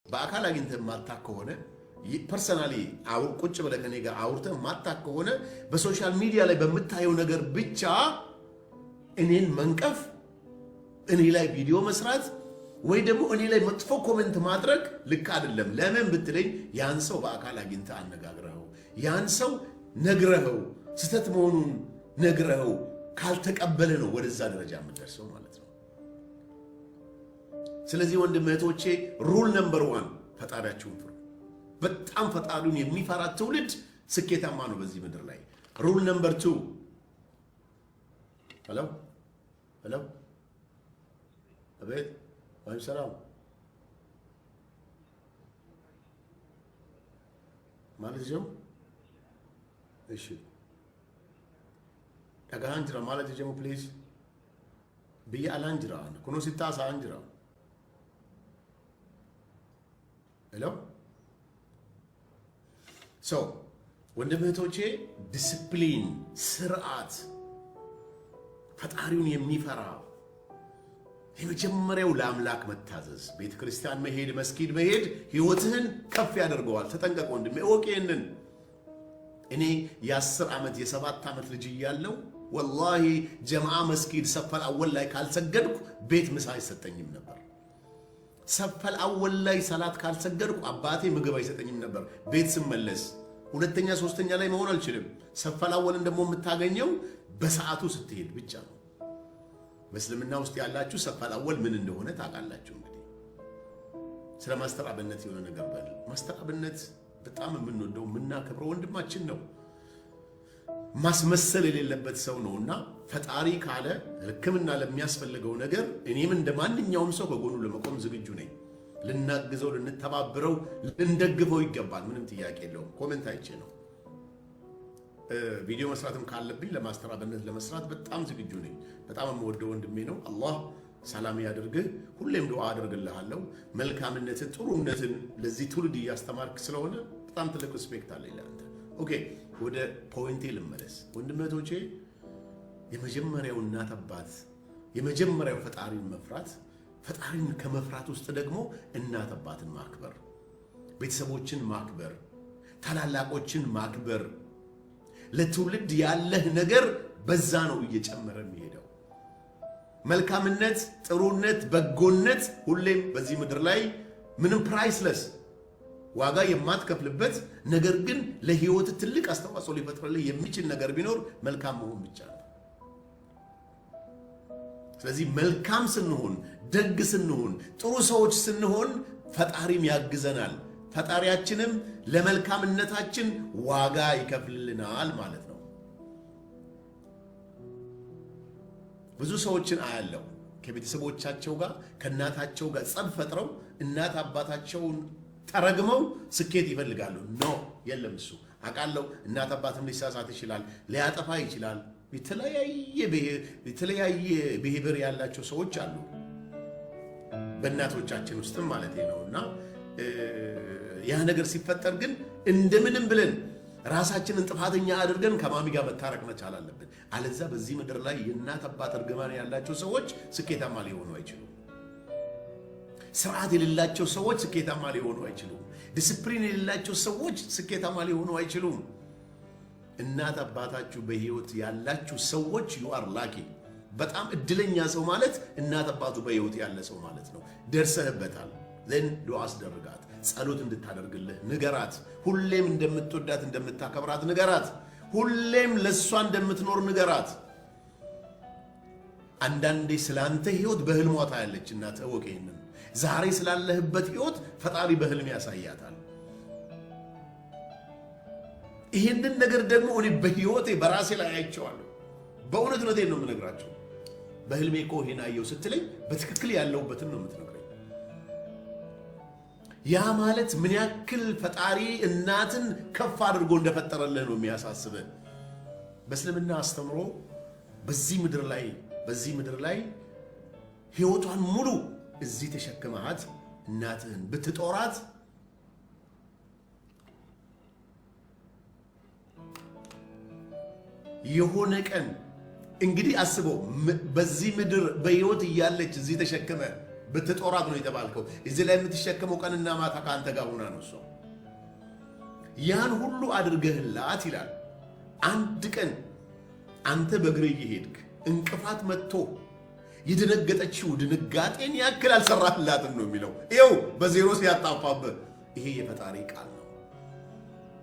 በአካል አግኝተህ ማታክ ከሆነ ፐርሰናሊ ቁጭ ብለህ ከኔ ጋር አውርተህ ማታክ ከሆነ በሶሻል ሚዲያ ላይ በምታየው ነገር ብቻ እኔን መንቀፍ፣ እኔ ላይ ቪዲዮ መስራት ወይ ደግሞ እኔ ላይ መጥፎ ኮሜንት ማድረግ ልክ አይደለም። ለምን ብትለኝ ያን ሰው በአካል አግኝተህ አነጋግረኸው ያን ሰው ነግረኸው ስተት መሆኑን ነግረኸው ካልተቀበለ ነው ወደዛ ደረጃ የምትደርሰው ማለት ነው። ስለዚህ ወንድም እህቶቼ ሩል ነምበር 1 ፈጣሪያችሁን ፍሩ። በጣም ፈጣሪውን የሚፈራ ትውልድ ስኬታማ ነው በዚህ ምድር ላይ። ሩል ነምበር 2 ሄሎ አቤት ወይም ሰላም ማለት ጀም እሺ Taganjra malati jemu please. Biya alanjra. Kuno sita sa anjra. Hello? So, ወንድም እህቶቼ ዲሲፕሊን ስርዓት ፈጣሪውን የሚፈራ የመጀመሪያው ለአምላክ መታዘዝ ቤተ ክርስቲያን መሄድ መስጊድ መሄድ ህይወትህን ከፍ ያደርገዋል። ተጠንቀቅ ወንድሜ እወቅ ይሄንን። እኔ የ10 ዓመት የ7 ዓመት ልጅ እያለሁ ወላሂ ጀማዓ መስጊድ ሰፈል አወል ላይ ካልሰገድኩ ቤት ምሳ አይሰጠኝም ነበር። ሰፈል አወል ላይ ሰላት ካልሰገድኩ አባቴ ምግብ አይሰጠኝም ነበር። ቤት ስመለስ ሁለተኛ ሶስተኛ ላይ መሆን አልችልም። ሰፈል አወልን ደግሞ የምታገኘው በሰዓቱ ስትሄድ ብቻ ነው። በእስልምና ውስጥ ያላችሁ ሰፈል አወል ምን እንደሆነ ታውቃላችሁ። እንግዲህ ስለ ማስተራብነት የሆነ ነገር በል ማስተራብነት በጣም የምንወደው የምናከብረው ወንድማችን ነው። ማስመሰል የሌለበት ሰው ነውና ፈጣሪ ካለ ሕክምና ለሚያስፈልገው ነገር እኔም እንደማንኛውም ሰው በጎኑ ለመቆም ዝግጁ ነኝ። ልናግዘው፣ ልንተባበረው፣ ልንደግፈው ይገባል። ምንም ጥያቄ የለውም። ኮሜንት አይቼ ነው ቪዲዮ መስራትም ካለብኝ ለማስተራበነት ለመስራት በጣም ዝግጁ ነኝ። በጣም የምወደው ወንድሜ ነው። አላህ ሰላም ያድርግህ። ሁሌም ዱዓ አድርግልሃለሁ። መልካምነትን ጥሩነትን ለዚህ ትውልድ እያስተማርክ ስለሆነ በጣም ትልቅ ሪስፔክት አለኝ ለአንተ። ኦኬ ወደ ፖይንቴ ልመለስ። ወንድመቶቼ የመጀመሪያው እናት አባት የመጀመሪያው ፈጣሪን መፍራት፣ ፈጣሪን ከመፍራት ውስጥ ደግሞ እናት አባትን ማክበር፣ ቤተሰቦችን ማክበር፣ ታላላቆችን ማክበር፣ ለትውልድ ያለህ ነገር በዛ ነው እየጨመረ የሚሄደው። መልካምነት፣ ጥሩነት፣ በጎነት ሁሌም በዚህ ምድር ላይ ምንም ፕራይስለስ ዋጋ የማትከፍልበት ነገር ግን ለህይወት ትልቅ አስተዋጽኦ ሊፈጥርልህ የሚችል ነገር ቢኖር መልካም መሆን ብቻ ነው። ስለዚህ መልካም ስንሆን፣ ደግ ስንሆን፣ ጥሩ ሰዎች ስንሆን ፈጣሪም ያግዘናል። ፈጣሪያችንም ለመልካምነታችን ዋጋ ይከፍልልናል ማለት ነው። ብዙ ሰዎችን አያለው ከቤተሰቦቻቸው ጋር ከእናታቸው ጋር ጸብ ፈጥረው እናት አባታቸውን ተረግመው ስኬት ይፈልጋሉ። ኖ የለም እሱ አቃለው። እናት አባትም ሊሳሳት ይችላል፣ ሊያጠፋ ይችላል። የተለያየ ብሄር ያላቸው ሰዎች አሉ በእናቶቻችን ውስጥም ማለት ነውና ያ ነገር ሲፈጠር ግን እንደምንም ብለን ራሳችንን ጥፋተኛ አድርገን ከማሚ ጋር መታረቅ መቻል አለብን። አለዛ በዚህ ምድር ላይ የእናት አባት እርግማን ያላቸው ሰዎች ስኬታማ ሊሆኑ አይችሉም። ስርዓት የሌላቸው ሰዎች ስኬታማ ሊሆኑ አይችሉም። ዲሲፕሊን የሌላቸው ሰዎች ስኬታማ ሊሆኑ አይችሉም። እናት አባታችሁ በህይወት ያላችሁ ሰዎች you are lucky። በጣም እድለኛ ሰው ማለት እናት አባቱ በህይወት ያለ ሰው ማለት ነው። ደርሰህበታል። ዱዓ አስደርጋት፣ ጸሎት እንድታደርግልህ ንገራት። ሁሌም እንደምትወዳት እንደምታከብራት ንገራት። ሁሌም ለሷ እንደምትኖር ንገራት። አንዳንዴ ስላንተ ህይወት በህልሟ ታያለች እናት። እወቅ ይሄንን። ዛሬ ስላለህበት ህይወት ፈጣሪ በህልም ያሳያታል። ይሄንን ነገር ደግሞ እኔ በህይወቴ በራሴ ላይ አይቼዋለሁ። በእውነት ነው የምነግራቸው። በህልሜ እኮ ይሄን አየው ስትለኝ በትክክል ያለውበትን ነው የምትነግረኝ። ያ ማለት ምን ያክል ፈጣሪ እናትን ከፍ አድርጎ እንደፈጠረልህ ነው የሚያሳስብህ። በእስልምና አስተምሮ በዚህ ምድር ላይ ህይወቷን ሙሉ እዚህ ተሸክመሃት እናትህን ብትጦራት የሆነ ቀን እንግዲህ አስበው በዚህ ምድር በህይወት እያለች እዚህ ተሸክመ ብትጦራት ነው የተባልከው። እዚህ ላይ የምትሸከመው ቀንና ማታ ከአንተ ጋር ሆና ነው እሷ። ያን ሁሉ አድርገህላት ይላል አንድ ቀን አንተ በእግር እየሄድክ እንቅፋት መጥቶ የደነገጠችው ድንጋጤን ያክል አልሰራህላትም ነው የሚለው። ይኸው በዜሮ ሲያጣፋብህ። ይሄ የፈጣሪ ቃል ነው።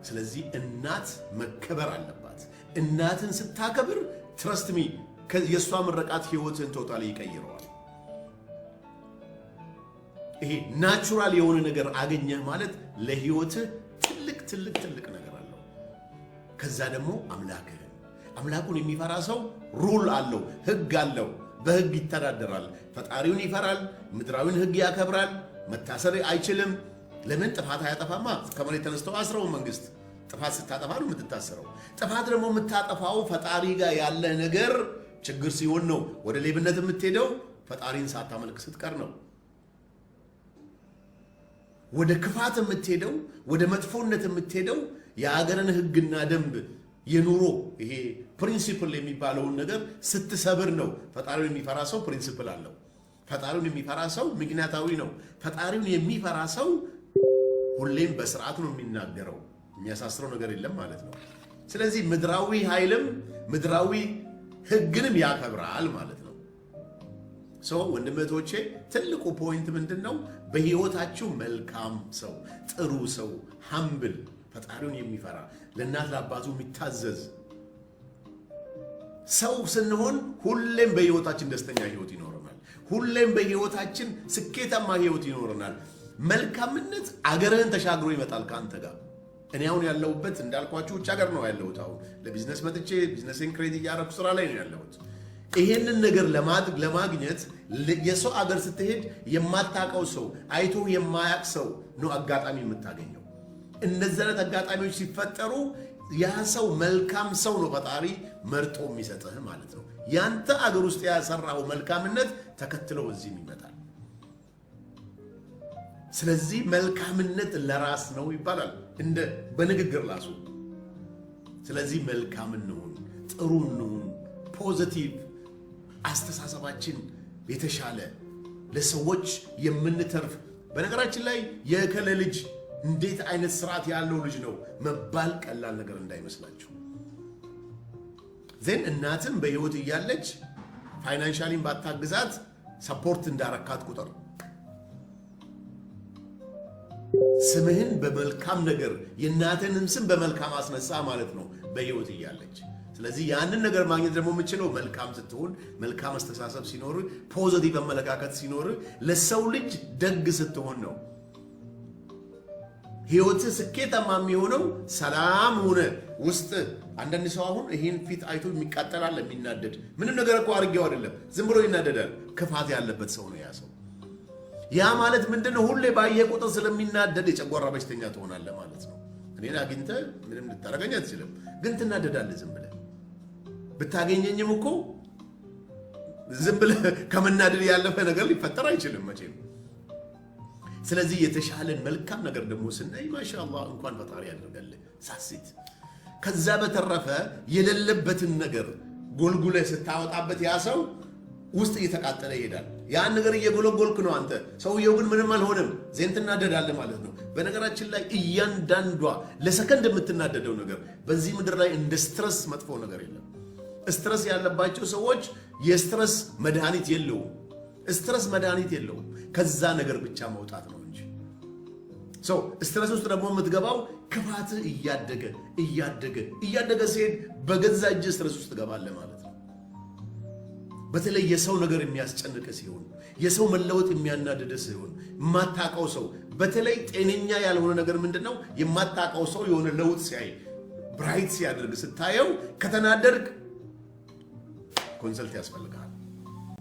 ስለዚህ እናት መከበር አለባት። እናትን ስታከብር ትረስት ሚ የእሷ ምርቃት ህይወትን ቶታሊ ይቀይረዋል። ይሄ ናቹራል የሆነ ነገር አገኘህ ማለት ለህይወትህ ትልቅ ነገር አለው። ከዛ ደግሞ አምላኩን የሚፈራ ሰው ሩል አለው፣ ህግ አለው። በህግ ይተዳደራል። ፈጣሪውን ይፈራል፣ ምድራዊን ህግ ያከብራል። መታሰር አይችልም። ለምን? ጥፋት አያጠፋማ። ከመሬት ተነስተው አስረው መንግስት ጥፋት ስታጠፋ ነው የምትታሰረው። ጥፋት ደግሞ የምታጠፋው ፈጣሪ ጋር ያለ ነገር ችግር ሲሆን ነው። ወደ ሌብነት የምትሄደው ፈጣሪን ሳታመልክ ስትቀር ነው። ወደ ክፋት የምትሄደው፣ ወደ መጥፎነት የምትሄደው የአገርን ህግና ደንብ የኑሮ ይሄ ፕሪንሲፕል የሚባለውን ነገር ስትሰብር ነው። ፈጣሪውን የሚፈራ ሰው ፕሪንሲፕል አለው። ፈጣሪውን የሚፈራ ሰው ምክንያታዊ ነው። ፈጣሪውን የሚፈራ ሰው ሁሌም በስርዓት ነው የሚናገረው። የሚያሳስረው ነገር የለም ማለት ነው። ስለዚህ ምድራዊ ኃይልም ምድራዊ ህግንም ያከብራል ማለት ነው። ሰው ወንድሞቼ ትልቁ ፖይንት ምንድነው? በህይወታችሁ መልካም ሰው፣ ጥሩ ሰው፣ ሀምብል ፈጣሪውን የሚፈራ ለእናት ለአባቱ የሚታዘዝ ሰው ስንሆን ሁሌም በህይወታችን ደስተኛ ህይወት ይኖረናል። ሁሌም በህይወታችን ስኬታማ ህይወት ይኖረናል። መልካምነት አገርህን ተሻግሮ ይመጣል ካንተ ጋር። እኔ አሁን ያለሁበት እንዳልኳችሁ ውጭ ሀገር ነው ያለሁት። አሁን ለቢዝነስ መጥቼ ቢዝነስን ክሬት እያደረኩ ስራ ላይ ነው ያለሁት። ይሄንን ነገር ለማግኘት የሰው አገር ስትሄድ የማታውቀው ሰው አይቶ የማያውቅ ሰው ነው አጋጣሚ የምታገኘው። እነዚህ አይነት አጋጣሚዎች ሲፈጠሩ ያ ሰው መልካም ሰው ነው ፈጣሪ መርጦ የሚሰጥህ ማለት ነው። ያንተ አገር ውስጥ ያሰራው መልካምነት ተከትለው እዚህም ይመጣል። ስለዚህ መልካምነት ለራስ ነው ይባላል እንደ በንግግር ራሱ። ስለዚህ መልካም እንሁን፣ ጥሩ እንሁን፣ ፖዚቲቭ አስተሳሰባችን የተሻለ ለሰዎች የምንተርፍ። በነገራችን ላይ የከለ ልጅ እንዴት አይነት ስርዓት ያለው ልጅ ነው መባል ቀላል ነገር እንዳይመስላችሁ። ዘን እናትም በህይወት እያለች ፋይናንሻሊን ባታግዛት ሰፖርት እንዳረካት ቁጥር ስምህን በመልካም ነገር የእናትህንም ስም በመልካም አስነሳ ማለት ነው በህይወት እያለች። ስለዚህ ያንን ነገር ማግኘት ደግሞ የምችለው መልካም ስትሆን፣ መልካም አስተሳሰብ ሲኖር፣ ፖዚቲቭ አመለካከት ሲኖር፣ ለሰው ልጅ ደግ ስትሆን ነው። ህይወትህ ስኬታማ የሚሆነው ሰላም ሆነ ውስጥ። አንዳንድ ሰው አሁን ይህን ፊት አይቶ የሚቃጠላል የሚናደድ፣ ምንም ነገር እኮ አድርጌው አይደለም ዝም ብሎ ይናደዳል። ክፋት ያለበት ሰው ነው ያ ሰው። ያ ማለት ምንድነው? ሁሌ ባየ ቁጥር ስለሚናደድ የጨጓራ በሽተኛ ትሆናለህ ማለት ነው። እኔን አግኝተህ ምንም ልታረገኝ አትችልም፣ ግን ትናደዳለህ ዝም ብለህ። ብታገኘኝም እኮ ዝም ብለህ ከመናደድ ያለፈ ነገር ሊፈጠር አይችልም መቼም። ስለዚህ የተሻለን መልካም ነገር ደግሞ ስናይ ማሻአላህ እንኳን ፈጣሪ ያደርጋልህ ሳሲት። ከዛ በተረፈ የሌለበትን ነገር ጎልጉለህ ስታወጣበት ያ ሰው ውስጥ እየተቃጠለ ይሄዳል። ያን ነገር እየጎለጎልክ ነው አንተ። ሰውየው ግን ምንም አልሆነም። ዜን ትናደዳለህ ማለት ነው። በነገራችን ላይ እያንዳንዷ ለሰከንድ የምትናደደው ነገር በዚህ ምድር ላይ እንደ ስትረስ መጥፎ ነገር የለም። ስትረስ ያለባቸው ሰዎች የስትረስ መድኃኒት የለውም። ስትረስ መድኃኒት የለውም። ከዛ ነገር ብቻ መውጣት ነው እንጂ ሰው ስትረስ ውስጥ ደግሞ የምትገባው ክፋትህ እያደገ ሲሄድ በገዛ እጅ ስትረስ ውስጥ ትገባለህ ማለት ነው። በተለይ የሰው ነገር የሚያስጨንቅ ሲሆን፣ የሰው መለወጥ የሚያናድድ ሲሆን፣ የማታውቀው ሰው በተለይ ጤነኛ ያልሆነ ነገር ምንድነው? የማታውቀው ሰው የሆነ ለውጥ ሲያይ ብራይት ሲያደርግ ስታየው ከተናደርግ ኮንሰልት ያስፈልጋል።